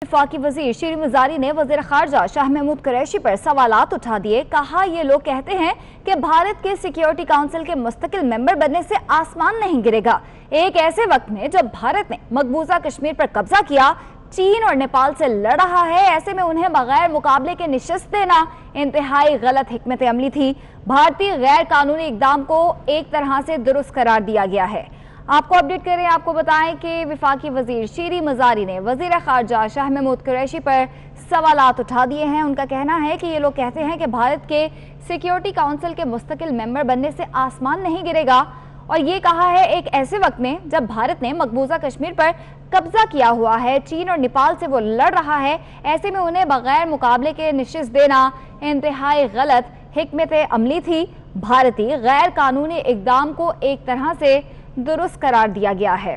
वफाकी वजीर शीरी मजारी ने वजीर खारजा शाह महमूद कुरैशी पर सवालात उठा दिए। कहा ये लोग कहते हैं कि भारत के सिक्योरिटी काउंसिल के मुस्तकिल मेंबर बनने से आसमान नहीं गिरेगा। एक ऐसे वक्त में जब भारत ने मकबूजा कश्मीर पर कब्जा किया, चीन और नेपाल से लड़ रहा है, ऐसे में उन्हें बगैर मुकाबले के निशिस्त देना इंतहाई गलत हिकमत अमली थी। भारतीय गैर कानूनी इकदाम को एक तरह से दुरुस्त करार दिया गया है। आपको अपडेट करें, आपको बताएं कि वफाकी वजीर शीरी मजारी ने वजीर खारजा शाह महमूद कुरैशी पर सवालात उठा दिए हैं। उनका कहना है कि ये लोग कहते हैं कि भारत के सिक्योरिटी काउंसिल के मुस्तकिल मेंबर बनने से आसमान नहीं गिरेगा, और ये कहा है एक ऐसे वक्त में जब भारत ने मकबूजा कश्मीर पर कब्जा किया हुआ है, चीन और नेपाल से वो लड़ रहा है, ऐसे में उन्हें बगैर मुकाबले के निशिस्त देना इंतहाई गलत हिकमत अमली थी। भारतीय गैर कानूनी इकदाम को एक तरह से दुरुस्त करार दिया गया है।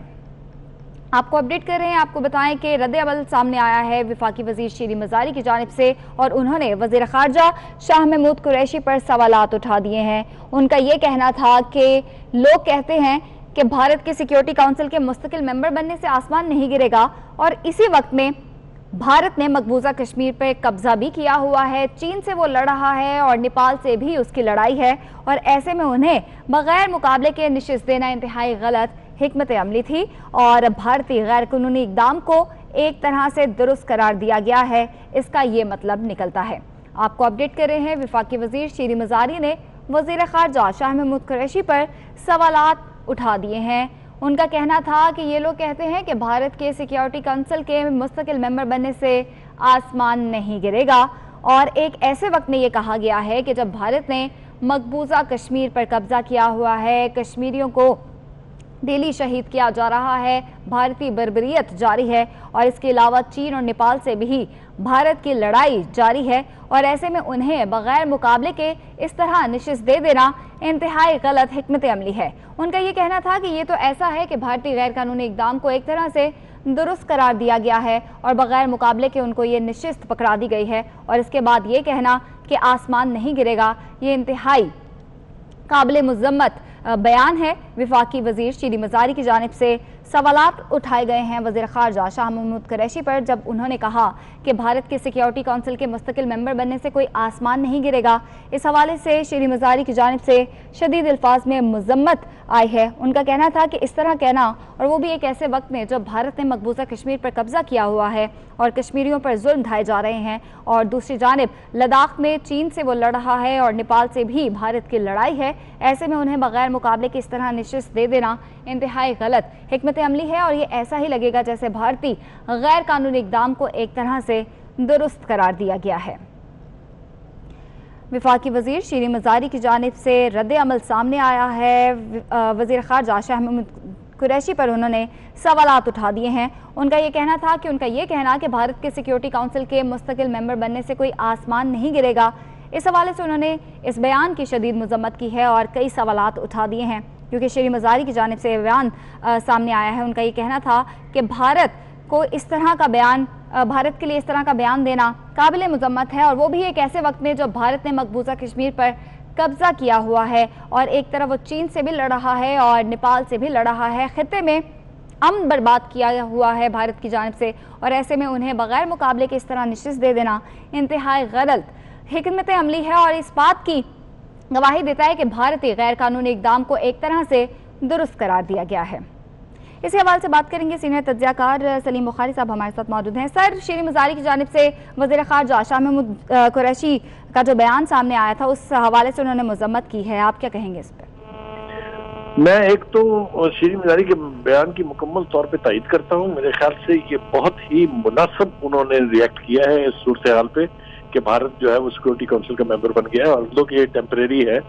आपको अपडेट कर रहे हैं, आपको बताएं कि रद्द-ए-अमल सामने आया है वफाकी वजीर शीरी मजारी की जानिब से, और उन्होंने वजीर खारजा शाह महमूद कुरैशी पर सवालात उठा दिए हैं। उनका ये कहना था कि लोग कहते हैं कि भारत के सिक्योरिटी काउंसिल के मुस्तकिल मेंबर बनने से आसमान नहीं गिरेगा, और इसी वक्त में भारत ने मकबूजा कश्मीर पर कब्जा भी किया हुआ है, चीन से वो लड़ रहा है और नेपाल से भी उसकी लड़ाई है, और ऐसे में उन्हें बगैर मुकाबले के निशिस्त देना इंतहाई गलत हिकमत अमली थी, और भारतीय गैर कानूनी इकदाम को एक तरह से दुरुस्त करार दिया गया है, इसका ये मतलब निकलता है। आपको अपडेट कर रहे हैं, वफाकी वजीर शीरी मजारी ने वजीर खारजा शाह महमूद कुरैशी पर सवालात उठा दिए हैं। उनका कहना था कि ये लोग कहते हैं कि भारत के सिक्योरिटी काउंसिल के मुस्तकिल मेंबर बनने से आसमान नहीं गिरेगा, और एक ऐसे वक्त में ये कहा गया है कि जब भारत ने मकबूजा कश्मीर पर कब्जा किया हुआ है, कश्मीरियों को डेली शहीद किया जा रहा है, भारतीय बर्बरियत जारी है, और इसके अलावा चीन और नेपाल से भी भारत की लड़ाई जारी है, और ऐसे में उन्हें बगैर मुकाबले के इस तरह निशिस्त दे देना इंतहाई गलत हिकमत अमली है। उनका ये कहना था कि ये तो ऐसा है कि भारतीय गैर कानूनी इकदाम को एक तरह से दुरुस्त करार दिया गया है और बगैर मुकाबले के उनको ये निशिस्त पकड़ा दी गई है, और इसके बाद ये कहना कि आसमान नहीं गिरेगा, ये इंतहाई काबिल मुज़म्मत बयान है। वफाकी वजीर शीरी मजारी की जानिब से सवालात उठाए गए हैं वजीर खारजा शाह महमूद कुरैशी पर, जब उन्होंने कहा कि भारत के सिक्योरिटी काउंसिल के मुस्तकिल मेंबर बनने से कोई आसमान नहीं गिरेगा। इस हवाले से शीरी मजारी की जानिब से शदीद अल्फाज में मजम्मत आई है। उनका कहना था कि इस तरह कहना, और वो भी एक ऐसे वक्त में जब भारत ने मकबूजा कश्मीर पर कब्जा किया हुआ है और कश्मीरियों पर जुल्म ढाए जा रहे हैं, और दूसरी जानिब लद्दाख में चीन से वो लड़ रहा है और नेपाल से भी भारत की लड़ाई है, ऐसे में उन्हें बगैर मुकाबले के इस तरह निशिस्त दे देना इंतहाई गलत हिकमत अमली है, और ये ऐसा ही लगेगा जैसे भारतीय गैर कानूनी इकदाम को एक तरह से दुरुस्त करार दिया गया है। वफाकी वजीर शीरी मजारी की जानिब से रद्द-ए-अमल सामने आया है। वजीर खारजा शाह महमूद कुरैशी पर उन्होंने सवालात उठा दिए हैं। उनका ये कहना था कि उनका ये कहना कि भारत के सिक्योरिटी काउंसिल के मुस्तकिल मेंबर बनने से कोई आसमान नहीं गिरेगा, इस हवाले से उन्होंने इस बयान की शदीद मजम्मत की है और कई सवालात उठा दिए हैं, क्योंकि शीरी मजारी की जानिब से बयान सामने आया है। उनका ये कहना था कि भारत के लिए इस तरह का बयान देना काबिल मुज़म्मत है, और वो भी एक ऐसे वक्त में जब भारत ने मकबूजा कश्मीर पर कब्जा किया हुआ है और एक तरफ वो चीन से भी लड़ रहा है और नेपाल से भी लड़ रहा है, खित्ते में अमन बर्बाद किया हुआ है भारत की जानिब से, और ऐसे में उन्हें बगैर मुकाबले के इस तरह निशिस्त दे देना इंतहाई गलत हिकमत अमली है, और इस बात की गवाही देता है कि भारतीय गैर कानूनी इकदाम को एक तरह से दुरुस्त करार दिया गया है। इसी हवाले से बात करेंगे, सीनियर तज्ज़ियाकार सलीम बुखारी साहब हमारे साथ मौजूद हैं। सर, शीरी मजारी की जानिब से वज़ीर खारजा शाह महमूद कुरैशी का जो बयान सामने आया था, उस हवाले से उन्होंने मजम्मत की है, आप क्या कहेंगे इस पर? मैं एक तो शीरी मजारी के बयान की मुकम्मल तौर पे तायद करता हूँ। मेरे ख्याल से ये बहुत ही मुनासिब उन्होंने रिएक्ट किया है इस सूरत हाल पे कि भारत जो है वो सिक्योरिटी काउंसिल का मेंबर बन गया है, और लोग ये टेम्परेरी है,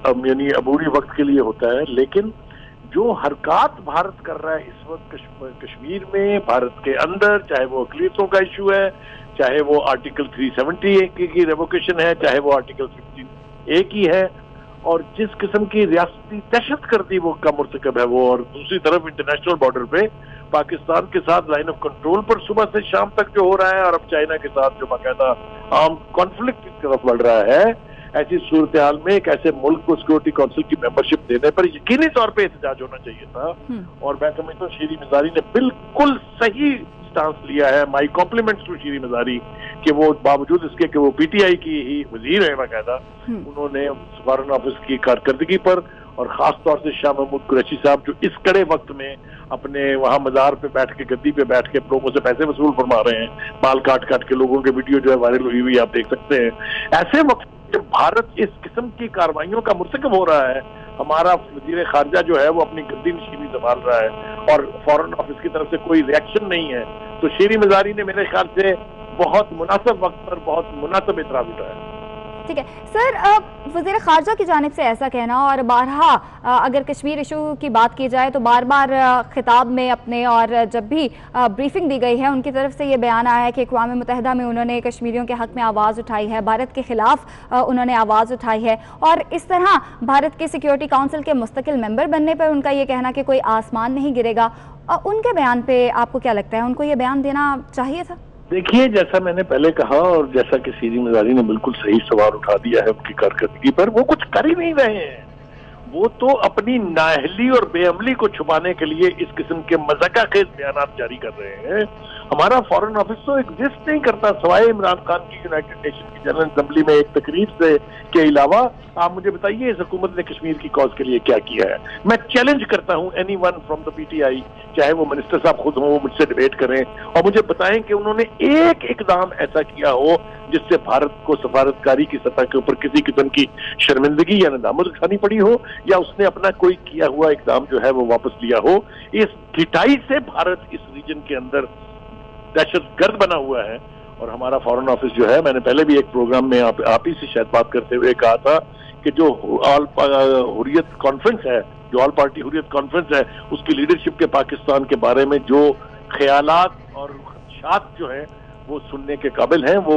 अब यानी अबूरी वक्त के लिए होता है, लेकिन जो हरकत भारत कर रहा है इस वक्त कश्मीर में, भारत के अंदर, चाहे वो अक़लियतों का इशू है, चाहे वो आर्टिकल 370 की रेवोकेशन है, चाहे वो आर्टिकल 15A की है, और जिस किस्म की रियासती दहशतगर्दी वो का मुर्तकब है वो, और दूसरी तरफ इंटरनेशनल बॉर्डर पे पाकिस्तान के साथ लाइन ऑफ कंट्रोल पर सुबह से शाम तक जो हो रहा है, और अब चाइना के साथ जो बाकायदा आर्म कॉन्फ्लिक्ट की तरफ बढ़ रहा है, ऐसी सूरत हाल में एक ऐसे मुल्क को सिक्योरिटी काउंसिल की मेंबरशिप देने पर यकीनी तौर पे एहतजाज होना चाहिए था। और मैं समझता हूँ शीरी मजारी ने बिल्कुल सही स्टांस लिया है। माई कॉम्प्लीमेंट्स टू शीरी मजारी कि वो बावजूद इसके कि वो पीटीआई की ही वजीर है बाकायदा, उन्होंने फॉरेन ऑफिस की कारकर्दगी पर और खास तौर से शाह महमूद कुरैशी साहब जो इस कड़े वक्त में अपने वहां मजार पे बैठ के, गद्दी पे बैठ के लोगों से पैसे वसूल फरमा रहे हैं, बाल काट काट के, लोगों के वीडियो जो है वायरल हुई हुई आप देख सकते हैं। ऐसे वक्त जब भारत इस किस्म की कार्रवाइयों का मुर्तकब हो रहा है, हमारा वजीर खारजा जो है वो अपनी गद्दी नशीनी संभाल रहा है और फॉरेन ऑफिस की तरफ से कोई रिएक्शन नहीं है, तो शीरी मजारी ने मेरे ख्याल से बहुत मुनासिब वक्त पर बहुत मुनासिब इतराज उठाया। ठीक है सर, वज़ीर ख़ारजा की जानिब से ऐसा कहना, और बारहा अगर कश्मीर इशू की बात की जाए तो बार बार खिताब में अपने और जब भी ब्रीफिंग दी गई है उनकी तरफ से ये बयान आया है कि अक़वाम मुत्तहिदा में उन्होंने कश्मीरियों के हक़ में आवाज़ उठाई है, भारत के ख़िलाफ़ उन्होंने आवाज़ उठाई है, और इस तरह भारत के सिक्योरिटी काउंसिल के मुस्तकिल मेंबर बनने पर उनका ये कहना कि कोई आसमान नहीं गिरेगा, उनके बयान पर आपको क्या लगता है, उनको ये बयान देना चाहिए था? देखिए, जैसा मैंने पहले कहा और जैसा कि शीरी मजारी ने बिल्कुल सही सवाल उठा दिया है उनकी कारकर्दगी पर, वो कुछ कर ही नहीं रहे हैं। वो तो अपनी नाअहली और बेअमली को छुपाने के लिए इस किस्म के मज़ाक़खेज़ बयानात जारी कर रहे हैं। हमारा फॉरेन ऑफिस तो एग्जिस्ट नहीं करता सवाए इमरान खान की यूनाइटेड नेशन की जनरल असेंबली में एक तकरीर से के अलावा। आप मुझे बताइए इस हुकूमत ने कश्मीर की कॉज के लिए क्या किया है? मैं चैलेंज करता हूं एनीवन फ्रॉम द पीटीआई, चाहे वो मिनिस्टर साहब खुद हों, वो मुझसे डिबेट करें और मुझे बताएं कि उन्होंने एक इकदाम ऐसा किया हो जिससे भारत को सफारतकारी की सतह के ऊपर किसी किस्म की शर्मिंदगी या नदामत उठानी पड़ी हो, या उसने अपना कोई किया हुआ इकदाम जो है वो वापस लिया हो। इस ढिठाई से भारत इस रीजन के अंदर दहशतगर्द बना हुआ है। और हमारा फॉरेन ऑफिस जो है, मैंने पहले भी एक प्रोग्राम में आप ही से शायद बात करते हुए कहा था कि जो ऑल हुर्रियत कॉन्फ्रेंस है, जो ऑल पार्टी हुर्रियत कॉन्फ्रेंस है, उसकी लीडरशिप के पाकिस्तान के बारे में जो ख्यालात और खदशात जो है वो सुनने के काबिल हैं, वो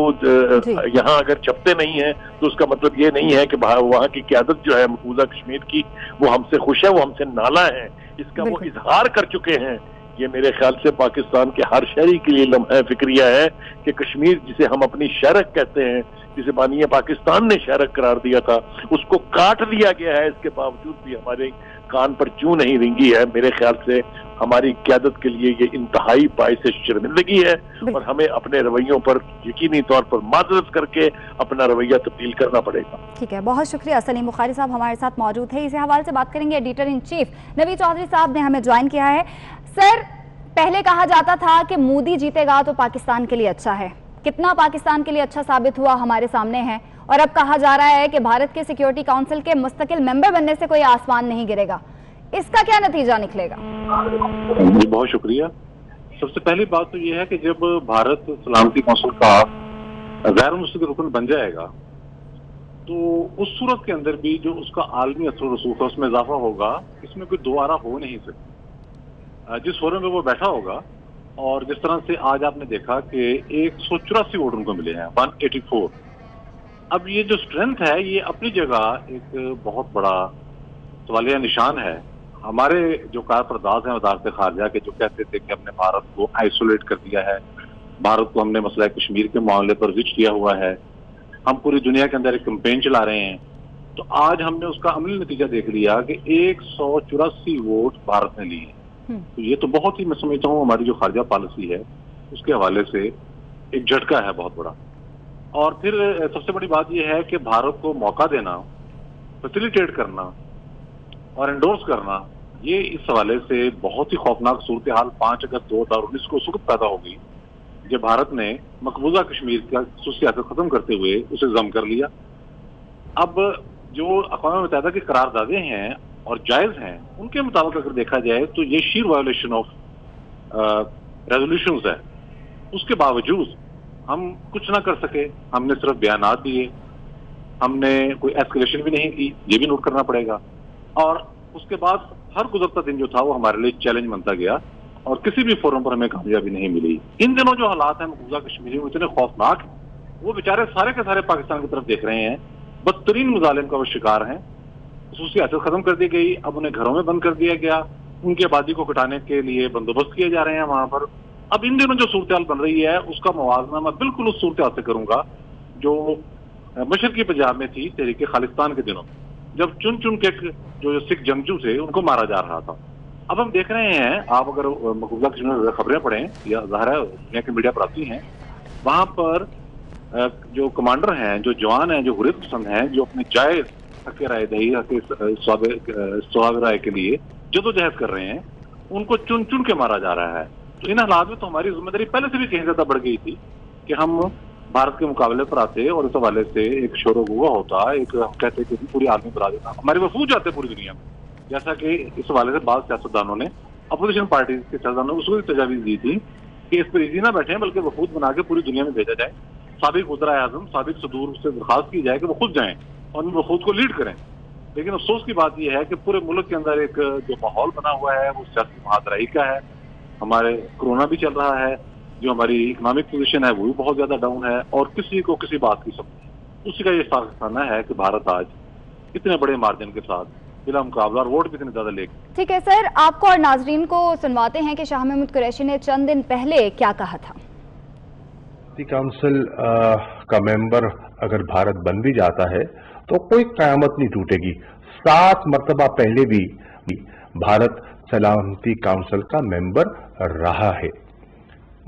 यहाँ अगर छपते नहीं हैं तो उसका मतलब ये नहीं है कि वहाँ की क़यादत जो है मकबूजा कश्मीर की वो हमसे खुश है, वो हमसे नाला है, इसका वो इजहार कर चुके हैं। ये मेरे ख्याल से पाकिस्तान के हर शहरी के लिए लम्हा फिक्रिया है कि कश्मीर, जिसे हम अपनी शहरक कहते हैं, जिसे बानिया पाकिस्तान ने शहरक करार दिया था, उसको काट दिया गया है। इसके बावजूद भी हमारे कान पर जूं नहीं रिंगी है। मेरे ख्याल से हमारी क़यादत के लिए ये इंतहाई बाइस शर्मिंदगी है और हमें अपने रवैयों पर यकीनी तौर पर माजरत करके अपना रवैया तब्दील करना पड़ेगा। ठीक है, बहुत शुक्रिया। सलीम बुखारी साहब हमारे साथ मौजूद है, इसी हवाले से बात करेंगे। एडिटर इन चीफ नवी चौधरी साहब ने हमें ज्वाइन किया है। सर, पहले कहा जाता था कि मोदी जीतेगा तो पाकिस्तान के लिए अच्छा है, कितना पाकिस्तान के लिए अच्छा साबित हुआ हमारे सामने है, और अब कहा जा रहा है कि भारत के सिक्योरिटी काउंसिल के मुस्तकिल मेंबर बनने से कोई आसमान नहीं गिरेगा। इसका क्या नतीजा निकलेगा? जी बहुत शुक्रिया। सबसे पहली बात तो यह है कि जब भारत सलामती काउंसिल का गैर मुस्तकिल रुकन बन जाएगा तो उस सूरत के अंदर भी जो उसका आलमी असर रसूख है उसमें इजाफा होगा, इसमें कोई दोबारा हो नहीं सकती। जिस फोरम में वो बैठा होगा, और जिस तरह से आज आपने देखा कि 184 वोट उनको मिले हैं, 184। अब ये जो स्ट्रेंथ है ये अपनी जगह एक बहुत बड़ा सवालिया निशान है। हमारे जो कारफरदाज हैं वज़ारत ख़ारजा के, जो कहते थे कि हमने भारत को आइसोलेट कर दिया है, भारत को हमने मसला कश्मीर के मामले पर जिच किया हुआ है, हम पूरी दुनिया के अंदर एक कैंपेन चला रहे हैं, तो आज हमने उसका अमली नतीजा देख लिया कि 184 वोट भारत ने लिए। तो ये तो बहुत ही, मैं समझता हूँ, हमारी जो खारजा पॉलिसी है उसके हवाले से एक झटका है बहुत बड़ा। और फिर सबसे बड़ी बात यह है कि भारत को मौका देना, फैसिलिटेट करना और एंडोर्स करना, ये इस हवाले से बहुत ही खौफनाक सूरत हाल 5 अगस्त 2019 को उस वक्त पैदा होगी जब भारत ने मकबूजा कश्मीर का सियासत खत्म करते हुए उसे जम कर लिया। अब जो अक़वाम मुत्तहिदा की करारदादें हैं और जायज हैं, उनके मुताबिक अगर देखा जाए तो ये शीर वायोलेशन ऑफ रेजोल्यूशंस है। उसके बावजूद हम कुछ ना कर सके, हमने सिर्फ बयानात दिए, हमने कोई एस्केलेशन भी नहीं की, ये भी नोट करना पड़ेगा। और उसके बाद हर गुजरता दिन जो था वो हमारे लिए चैलेंज बनता गया और किसी भी फोरम पर हमें कामयाबी नहीं मिली। इन दिनों जो हालात हैं मकबूजा कश्मीर में इतने खौफनाक हैं, वो बेचारे सारे के सारे पाकिस्तान की तरफ देख रहे हैं, बदतरीन मुजालिम का वो शिकार हैं। खसूसी सियासत खत्म कर दी गई, अब उन्हें घरों में बंद कर दिया गया, उनकी आबादी को घटाने के लिए बंदोबस्त किए जा रहे हैं वहां पर। अब इन दिनों जो सूरत बन रही है उसका मुवाजना मैं बिल्कुल उस सूरत से करूंगा जो मशरकी पंजाब में थी तहरीक खालिस्तान के दिनों, जब चुन चुन के जो सिख जंगजू थे उनको मारा जा रहा था। अब हम देख रहे हैं, आप अगर मकबूजा कश्मीर में खबरें पढ़ें या ज़ाहिर है दुनिया की मीडिया पर आती हैं, वहां पर जो कमांडर हैं, जो जवान हैं, जो हुर्रियत पसंद हैं, जो अपने जायज हक राय दही, स्वाब राय के लिए जदोजहद कर रहे हैं, उनको चुन चुन के मारा जा रहा है। तो इन हालात में तो हमारी जिम्मेदारी पहले से भी कहीं ज्यादा बढ़ गई थी कि हम भारत के मुकाबले पर आते और इस हवाले से एक शोर गुआ होता, एक हम कहते कि पूरी आदमी बना देता, हमारे वफूद जाते पूरी दुनिया में, जैसा कि इस हवाले से बाद सियासतदानों ने, अपोजिशन पार्टी के सियासतदानों ने उसको भी तजावीज दी थी कि इस पर इजी ना बैठे बल्कि वफूद बना के पूरी दुनिया में भेजा जाए, साबिक वज़ीर आज़म, साबिक सदूर से दरखास्त की जाए कि वो खुद जाएं और उन वफूद को लीड करें। लेकिन अफसोस की बात यह है कि पूरे मुल्क के अंदर एक जो माहौल बना हुआ है वो सियासी महादराई का है, हमारे कोरोना भी चल रहा है, जो हमारी इकोनॉमिक पोजीशन है वो भी बहुत ज्यादा डाउन है, और किसी को किसी बात की समझ, उसी का ये साबित है कि भारत आज इतने बड़े मार्जिन के साथ बिला मुकाबला और वोट भी इतने ज्यादा ले। ठीक है सर, आपको और नाजरीन को सुनवाते हैं कि शाह महमूद कुरैशी ने चंद दिन पहले क्या कहा था। काउंसिल का मेंबर अगर भारत बन भी जाता है तो कोई कयामत नहीं टूटेगी। 7 मरतबा पहले भी भारत सलामती काउंसिल का मेंबर रहा है,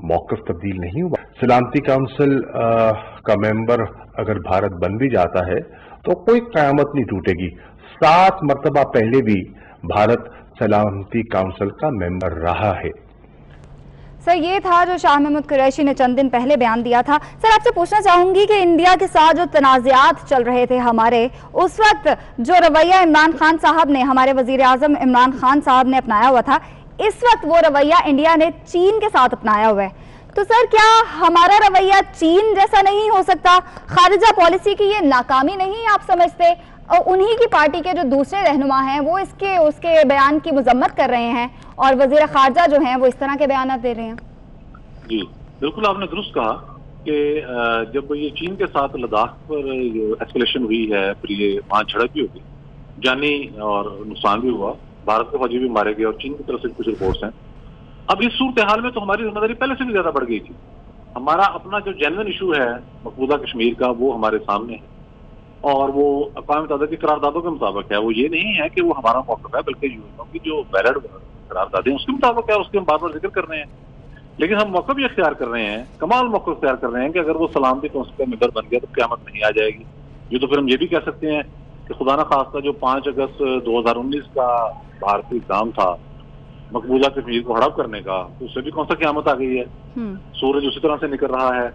मौक़िफ़ तब्दील नहीं हुआ। सलामती काउंसिल का मेंबर अगर भारत बन भी जाता है तो कोई कयामत नहीं टूटेगी। 7 मरतबा पहले भी भारत सलामती काउंसिल का मेंबर रहा है। सर, ये था जो शाह महमूद कुरैशी ने चंद दिन पहले बयान दिया था। सर, आपसे पूछना चाहूंगी कि इंडिया के साथ जो तनाज़ात चल रहे थे हमारे, उस वक्त जो रवैया इमरान खान साहब ने, हमारे वजीर आज़म इमरान खान साहब ने अपनाया हुआ था, इस वक्त वो रवैया इंडिया ने चीन के साथ अपनाया हुआ है। तो सर, क्या हमारा रवैया चीन जैसा नहीं हो सकता? खारिजा पॉलिसी की ये नाकामी नहीं आप समझते? और उन्हीं की पार्टी के जो दूसरे रहनुमा हैं वो उसके बयान की मजम्मत कर रहे हैं और वजीर खारजा जो हैं वो इस तरह के बयान दे रहे हैं। जी बिल्कुल, आपने दुरुस्त कहा कि जब ये चीन के साथ लद्दाख पर एस्केलेशन हुई है, फिर ये वहाँ झड़प भी होगी, जानी और नुकसान भी हुआ, भारत के फौजी भी मारे गए और चीन की तरफ से कुछ रिपोर्ट्स हैं। अब इस सूरत हाल में तो हमारी जिम्मेदारी पहले से भी ज्यादा बढ़ गई थी। हमारा अपना जो जेन्युइन इशू है मकबूजा कश्मीर का, वो हमारे सामने है और वो अक़वाम मुत्तहिदा की करारदादों के मुताबिक है। वो ये नहीं है कि वो हमारा मौक़िफ़ है, बल्कि यूएनओ की जो वैलिड करारदादें उसके मुताबिक है, उसके हम बार बार जिक्र कर रहे हैं। लेकिन हम मौक़िफ़ ये इख्तियार कर रहे हैं, कमाल मौक़िफ़ इख्तियार कर रहे हैं कि अगर वो सलामती काउंसिल का मेंबर बन गया तो क़यामत नहीं आ जाएगी। ये तो फिर हम ये भी कह सकते हैं कि खुदा न खास्ता जो 5 अगस्त 2019 का भारतीय इक़दाम था मकबूजा कश्मीर को हड़प करने का, तो उससे भी कौन सा क़यामत आ गई है। सूरज उसी तरह से निकल रहा है,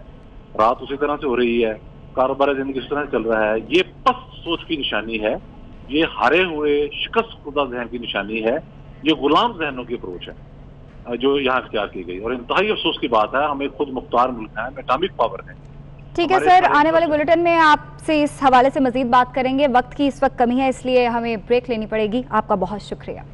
रात उसी तरह से हो रही है, कारोबार जिंदगी इस तरह चल रहा है। ये पस्त सोच की निशानी है, ये हारे हुए शिकस्त खुदा जहन की निशानी है, ये गुलाम जहनों की अप्रोच है जो यहाँ इख्तियार की गई। और इंतहाई अफसोस की बात है, हम एक खुद मुख्तार मुल्क है, एटॉमिक पावर है। ठीक है सर, आने वाले बुलेटिन में आपसे इस हवाले से मजीद बात करेंगे। वक्त की इस वक्त कमी है, इसलिए हमें ब्रेक लेनी पड़ेगी। आपका बहुत शुक्रिया।